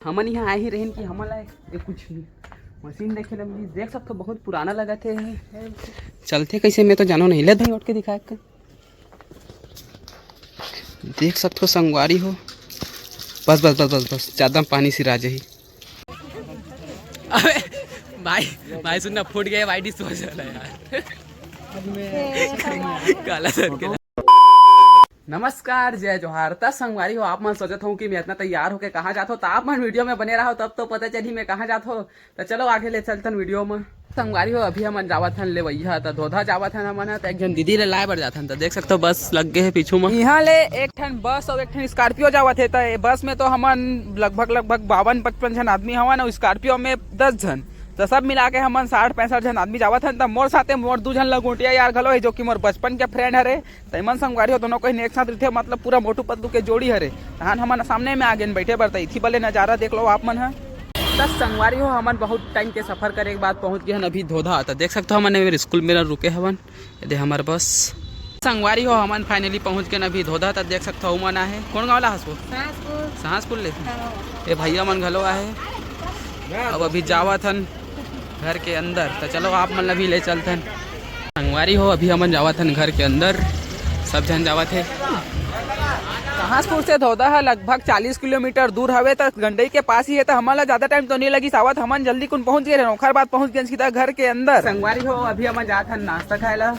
हमन यहाँ आए ही रहें कि हमला एक कुछ मशीन देखे ला मिली। देख सकते बहुत पुराना लगा थे। चलते कैसे मैं तो जानो नहीं ले उठ के दिखा कर। देख सकते हो संगवारी हो। बस बस बस बस बस ज़्यादा पानी सी राजे ही। अबे भाई भाई सुनना फूट गया भाई डिस हो जाना यार। काला सर के नमस्कार जय जोहार। तब संगवारी हो आप मन सोचत हूँ कि मैं इतना तैयार होके कहाँ जाता हूँ। तो आप मन वीडियो में बने रहो तब तो पता चली मैं कहाँ जाता हूँ। तो चलो आगे ले चलतन वीडियो में। संगवारी हो अभी हमन जावत हन ले भैया तो धोधा जावत हन हमन तो एक जन दीदी ले लाए बर जाथन। तो देख सकते हो बस लग गए है पीछू में। यहाँ ले एक ठन बस और एक ठन स्कॉर्पियो जावत है। तो बस में तो हमन लगभग 52-55 जन आदमी हवन और स्कॉर्पियो में 10 जन। तो सब मिला के हमन 60-65 जन आदमी जावत हन। तो मोर साथे मोर 2 जन लगोटिया यार घलो है जो कि मोर बचपन के फ्रेंड हरे। तो मन संगवारी हो दोनों कहीं एक साथ रहते मतलब पूरा मोटू पतलू के जोड़ी हरे। तहन हमन सामने में आगे बैठे बर इथी बले नजारा देख लो आप मन है। दस संगवारी हो हमन बहुत टाइम के सफर करे के बाद पहुंच गए हन अभी धोधा। तो देख सकते हो हमन मेरे स्कूल में रुके हवन ये हमार बस। संगवारी हो हमन फाइनली पहुंच गए अभी धोधा। तो देख सकते हो मन आहे कौन गाँव ला हसो सहसपुर ले ये भैया मन घलो आहे। अब अभी जावत हन घर के अंदर। तो चलो आप मन अभी ले चलते हैं। संगवारी हो अभी हमन जावत हन घर के अंदर। सब जन जावत है। सहसपुर से धोधा है लगभग 40 किलोमीटर दूर हवे। तो गंडई के पास ही है। तो हमारा ज्यादा टाइम तो नहीं लगी सावत हमन जल्दी कुन पहुंच गए ओखर बाद पहुंच गए सीधा घर के अंदर। संगवारी हो अभी हमन जात हन नाश्ता खाए ला।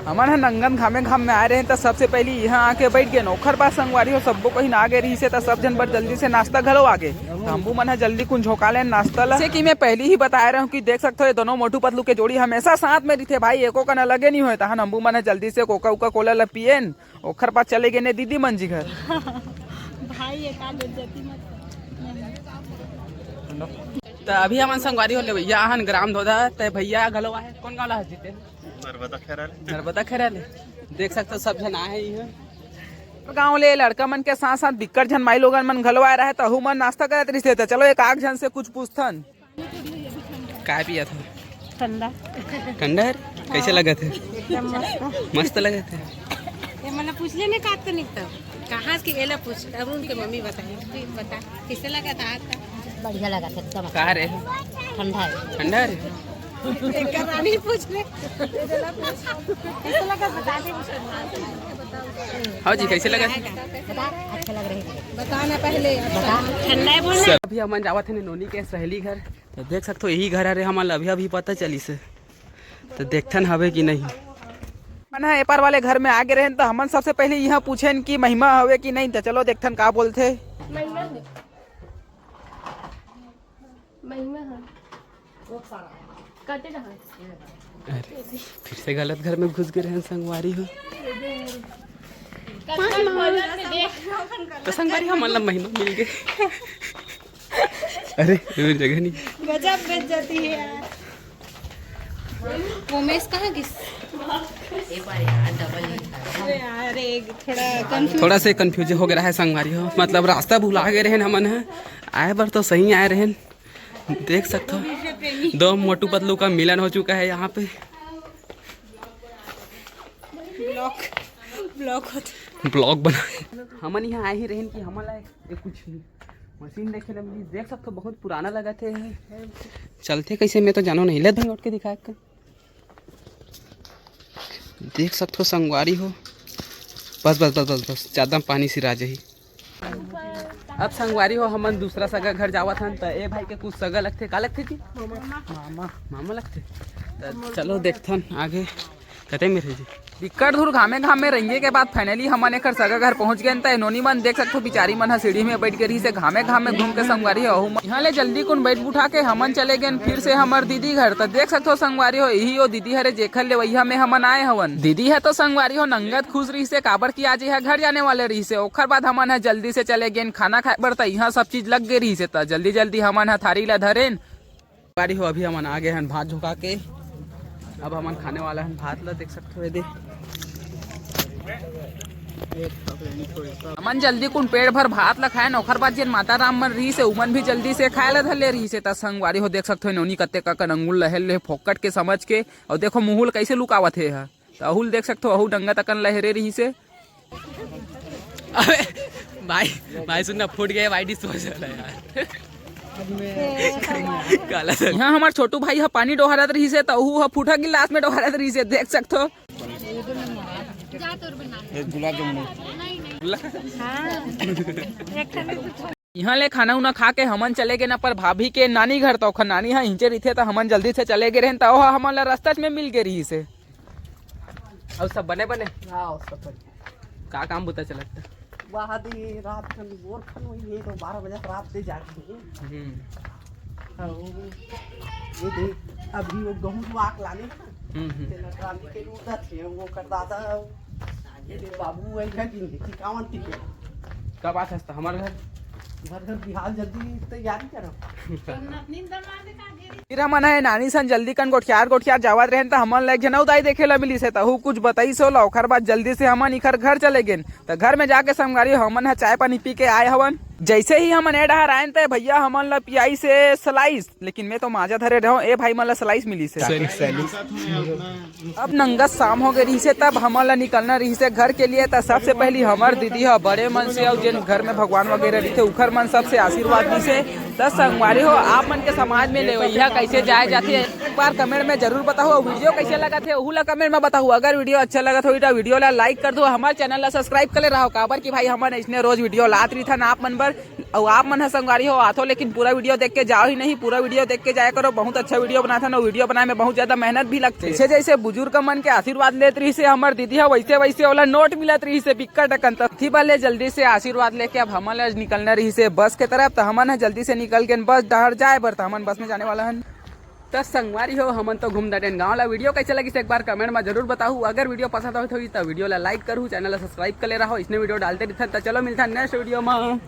हमन नंगन घामे घाम में आए रहे। तो सबसे पहले यहाँ आके बैठ गए ओखर बाद संगवारी हो सबको कहीं आ गए रही से। तो सब जन बड़ जल्दी से नाश्ता घलो आगे। हमू मन है जल्दी कुछ झोंका ले नाश्ता ला। कि मैं पहले ही बता रहा हूँ कि देख सकते हो ये दोनों मोटू पतलू के जोड़ी हमेशा साथ में रहते भाई। एको का न लगे नहीं होता। हमू मन है जल्दी से कोका उका कोला ला पियन ओखर बाद चले गए ने दीदी मन जी घर। भाई तो अभी हमन संगवारी हो ले भैया हन ग्राम धोधा। तो भैया घलो है कौन गाँव ला जीते नर्मदा खैराल। देख सकते हो सब जन आए हैं गाँव ले लड़का मन के साथ साथ बिक्कट जन माई लोगन मन घलो आए रहे। तो मन नाश्ता करत रही थे। चलो एक आग जन से कुछ पूछथन काय पिया था ठंडा ठंडा कैसे लगा थे मस्त लगा थे। ये मतलब पूछ लेने का तो नहीं तो कहाँ की एला पूछ अब उनके मम्मी बताए बता कैसे लगा था आपका। बढ़िया लगा था एकदम। कहाँ रे ठंडा है ठंडा रे एक रानी पूछ ले कैसे लगा बता दे। हाँ जी कैसे लगा अच्छा लग रही है बताना पहले ठंडा है बोलना। अभी हमन जावत है नोनी के सहेली घर। तो देख सकते हो यही घर है हमारा अभी अभी पता चली से। तो देखथन हवे कि नहीं मन है एपार वाले घर में आगे रहे। तो हमन सबसे पहले यहाँ पूछेन कि महिमा हवे कि नहीं। तो चलो देखथन का बोलते। अरे फिर से गलत घर में घुस गए हैं संगवारी हो। तो संगवारी हो मतलब महिमा मिल गए। अरे मेरी जगह नहीं गजब बेइज्जती है यार। उमेश कहाँ किस थोड़ा से कंफ्यूज हो गया है संगवारी हो। मतलब रास्ता भुला गए रहे हमन है आए बार तो सही आए रहे। देख सकते हो 2 मोटू पतलू का मिलन हो चुका है यहाँ पे। ब्लॉग बना हमन यहाँ आए ही रहे कि हमला एक कुछ मशीन देखे ला मिली। देख सकते हो बहुत पुराना लगा थे। चलते कैसे मैं तो जानो नहीं ले उठ के दिखा कर। देख सकते हो संगवारी हो। बस बस बस बस बस ज़्यादा पानी सी राजे ही। अब संगवारी हो हमन दूसरा सगा घर जावत हन। तो ए भाई के कुछ सगा लगते का लगते थी मामा लगते। तो चलो देखथन आगे कते में रही दिक्कत दूर घामे घाम में रहेंगे के बाद फाइनली हमन एक सगा घर पहुंच गए। तो नोनी मन देख सकते हो बिचारी मन सीढ़ी में बैठ के रही से घामे घाम में घूम के संगवारी हो यहाँ ले जल्दी कुन बैठ उठा के हमन चले गए फिर से हमार दीदी घर। तो देख सकते हो संगवारी हो यही हो दीदी हरे जेखर ले वही में हमन आए हवन। दीदी है तो संगवारी हो नंगत खुश रही से काबर की आज यहाँ घर जाने वाले रही से। ओखर बाद हमन है जल्दी से चले गए खाना खाए बर। यहाँ सब चीज लग गई रही से। तो जल्दी जल्दी हमन है थारी ला धरेन संगवारी हो अभी हमन आगे हैं भात झुका के। अब हमन खाने वाला है भात ला देख सकते हो दे हमन जल्दी कुन पेट भर भात ला खाए ओखर बाद जेन माता राम मन रही से उमन भी जल्दी से खाए ला धले रही से। त संगवारी हो देख सकते हो नोनी कत्ते का अंगुल लहल ले फोकट के समझ के। और देखो मुहुल कैसे लुकावत है। तो अहुल देख सकते हो अहू डंगा तकन लहरे रही से। अबे भाई सुनना फूट गए भाई डिस्पोजल है यार काला यहाँ हमार छोटू भाई हा पानी डोहरत रही से तो हा फूटा गिलास में डोहरत रही से देख सकते हो गुलाब जामुन यहाँ ले खाना उना खा के हमन चले गए ना पर भाभी के नानी घर तो नानी यहाँ हिंचे रही थे तो हमन जल्दी से चले गए रहे तो हमन ला रास्ता में मिल गए रही से और सब बने बने का काम बुता चलता वादी रात खन बोर खन हुई है तो 12 बजे रात से जागी ये देख अभी वो गेहूं वाक लाने तेना ट्राली के रूटा थे वो कर दादा ये देख बाबू वही घर की कावन की कब बात है हमारे घर बिहार जल्दी तैयारी करो फिर हमन है नानी सन जल्दी कन गोठियार जावत रहे तो हमन लग जनौ दाई देखे ला मिली से तहु कुछ बताई सो ला ओखर बाद जल्दी से हमन इखर घर चले गेन तो घर में जाके संगारी हमन है चाय पानी पी के आए हवन जैसे ही हमन ए डहर आए थे भैया हमन ला पियाई से स्लाइस लेकिन मैं तो माजा धरे रहो ए भाई मन ला स्लाइस मिली से अब नंगस शाम हो गई रही से तब हमन ला निकलना रही से घर के लिए तो सबसे पहली हमार दीदी है बड़े मन से और जिन घर में भगवान वगैरह रही थे उखर मन सबसे आशीर्वाद दी से दस संगवारी हो आप मन के समाज में लेवैया कैसे जाए जाती है एक बार कमेंट में जरूर बताओ वीडियो कैसे लगा थे उहू ला कमेंट में बताओ अगर वीडियो अच्छा लगा तो वीडियो ला लाइक कर दो हमारे चैनल ला सब्सक्राइब कर रहो काबर की भाई हमन इसने रोज वीडियो लात रही था आप मन पर और आप मन है संगवारी हो आथो लेकिन पूरा वीडियो देख के जाओ ही नहीं पूरा वीडियो देख के जाया करो बहुत अच्छा वीडियो बना था ना वीडियो बनाने में बहुत ज्यादा मेहनत भी लगती है जैसे बुजुर्ग मन के आशीर्वाद लेते रही से हमारे दीदी है वैसे वैसे वाला नोट मिलत रही से बिक्का टकन थी वाले जल्दी से आशीर्वाद लेके अब हमन निकलना रही से बस के तरफ तो हमन है जल्दी से निकल के बस डहर जाए बर तो हमन बस में जाने वाला है तो संगवारी हो हमन तो घूम दटेन गाँव ला वीडियो कैसे लगी एक बार कमेंट में जरूर बताऊँ अगर वीडियो पसंद हो तो वीडियो ला लाइक करूँ चैनल ला सब्सक्राइब कर ले रहा हो इसने वीडियो डालते रहते तो चलो मिलता है नेक्स्ट वीडियो में।